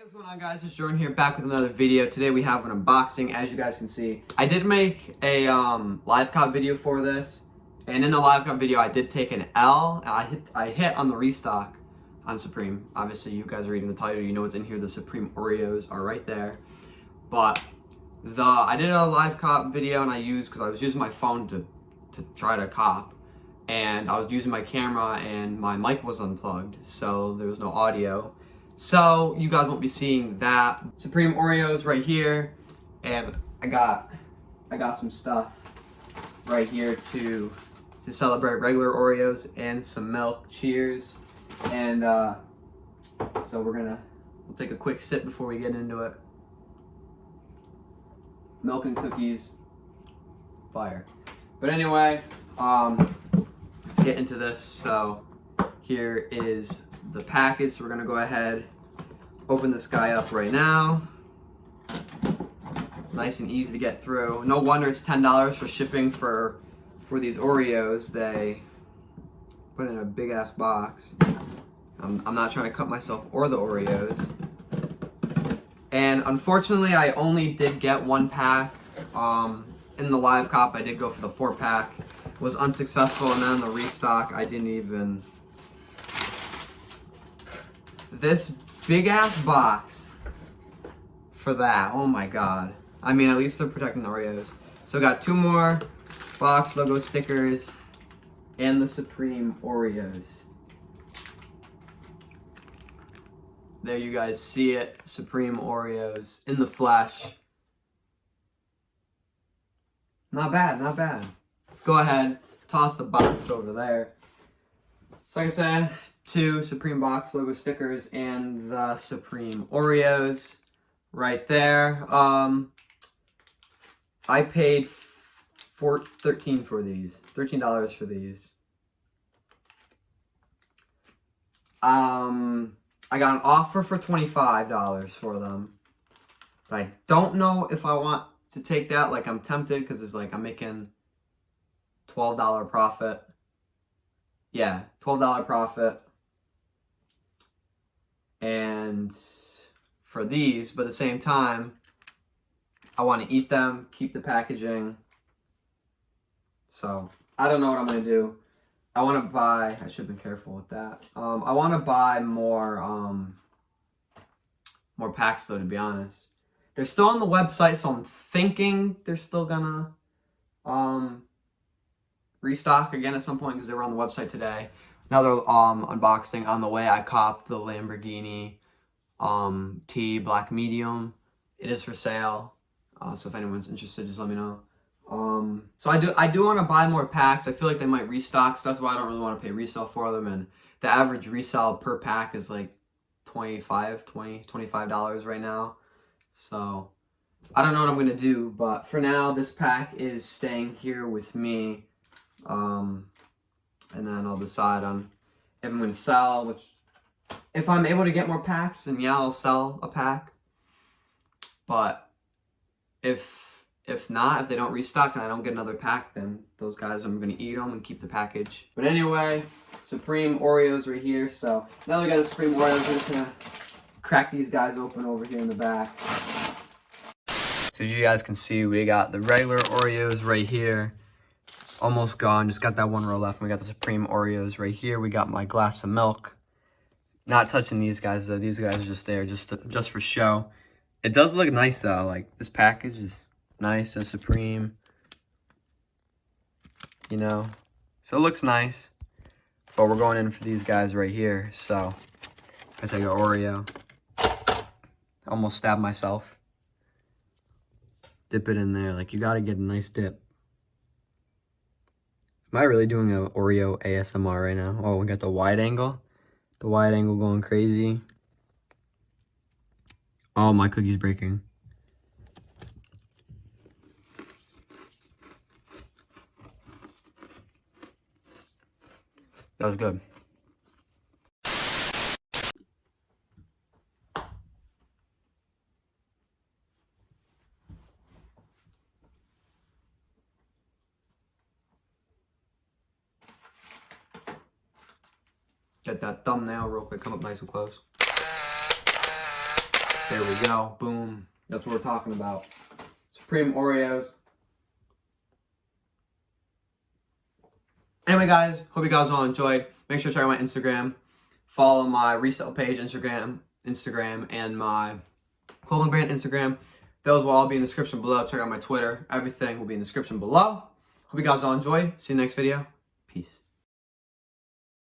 What's going on, guys? It's Jordan here, back with another video. Today we have an unboxing. As you guys can see, I did make a live cop video for this, and in the live cop video I did take an L. I hit on the restock on Supreme. Obviously you guys are reading the title, you know what's in here. The Supreme Oreos are right there. But I did a live cop video, and because I was using my phone to try to cop, and I was using my camera and my mic was unplugged, so there was no audio. So you guys won't be seeing that. Supreme Oreos right here, and I got some stuff right here to celebrate regular Oreos and some milk. Cheers. And so we'll take a quick sip before we get into it. Milk and cookies, fire. But anyway, let's get into this. So here is the package. So we're gonna go ahead, open this guy up right now. Nice and easy to get through. No wonder it's $10 for shipping for these Oreos. They put in a big ass box. I'm not trying to cut myself or the Oreos. And unfortunately, I only did get one pack. In the live cop, I did go for the 4-pack. Was unsuccessful, and then on the restock, I didn't even. This big ass box for that. Oh my god. I mean, at least they're protecting the Oreos. So got 2 more box logo stickers and the Supreme Oreos. There you guys see it. Supreme Oreos in the flesh. Not bad, not bad. Let's go ahead, toss the box over there. So like I said, 2 Supreme box logo stickers and the Supreme Oreos right there. I paid $13 for these. $13 for these. I got an offer for $25 for them. But I don't know if I want to take that. Like, I'm tempted because it's like I'm making $12 profit. Yeah, $12 profit. And for these, but at the same time, I want to eat them, keep the packaging. So I don't know what I'm going to do. I want to buy, I should have been careful with that. I want to buy more packs though, to be honest. They're still on the website, so I'm thinking they're still gonna restock again at some point because they were on the website today. Another unboxing on the way. I copped the Lamborghini T Black Medium. It is for sale. So if anyone's interested, just let me know. So I do want to buy more packs. I feel like they might restock, so that's why I don't really want to pay resale for them. And the average resale per pack is like $25 right now. So I don't know what I'm going to do, but for now, this pack is staying here with me. And then I'll decide on if I'm going to sell, which if I'm able to get more packs, then yeah, I'll sell a pack. But if not, if they don't restock and I don't get another pack, then those guys, I'm going to eat them and keep the package. But anyway, Supreme Oreos right here. So now we got the Supreme Oreos. We're just going to crack these guys open over here in the back. So as you guys can see, we got the regular Oreos right here. Almost gone. Just got that 1 row left. And we got the Supreme Oreos right here. We got my glass of milk. Not touching these guys though. These guys are just there just for show. It does look nice though. Like, this package is nice and Supreme. You know. So it looks nice. But we're going in for these guys right here. So I take an Oreo. Almost stabbed myself. Dip it in there. Like, you gotta get a nice dip. Am I really doing an Oreo ASMR right now? Oh, we got the wide angle. The wide angle going crazy. Oh, my cookie's breaking. That was good. Get that thumbnail real quick, come up nice and close. There we go. Boom. That's what we're talking about. Supreme Oreos. Anyway, guys, hope you guys all enjoyed. Make sure to check out my Instagram. Follow my resale page, Instagram, and my clothing brand Instagram. Those will all be in the description below. Check out my Twitter. Everything will be in the description below. Hope you guys all enjoyed. See you next video. Peace.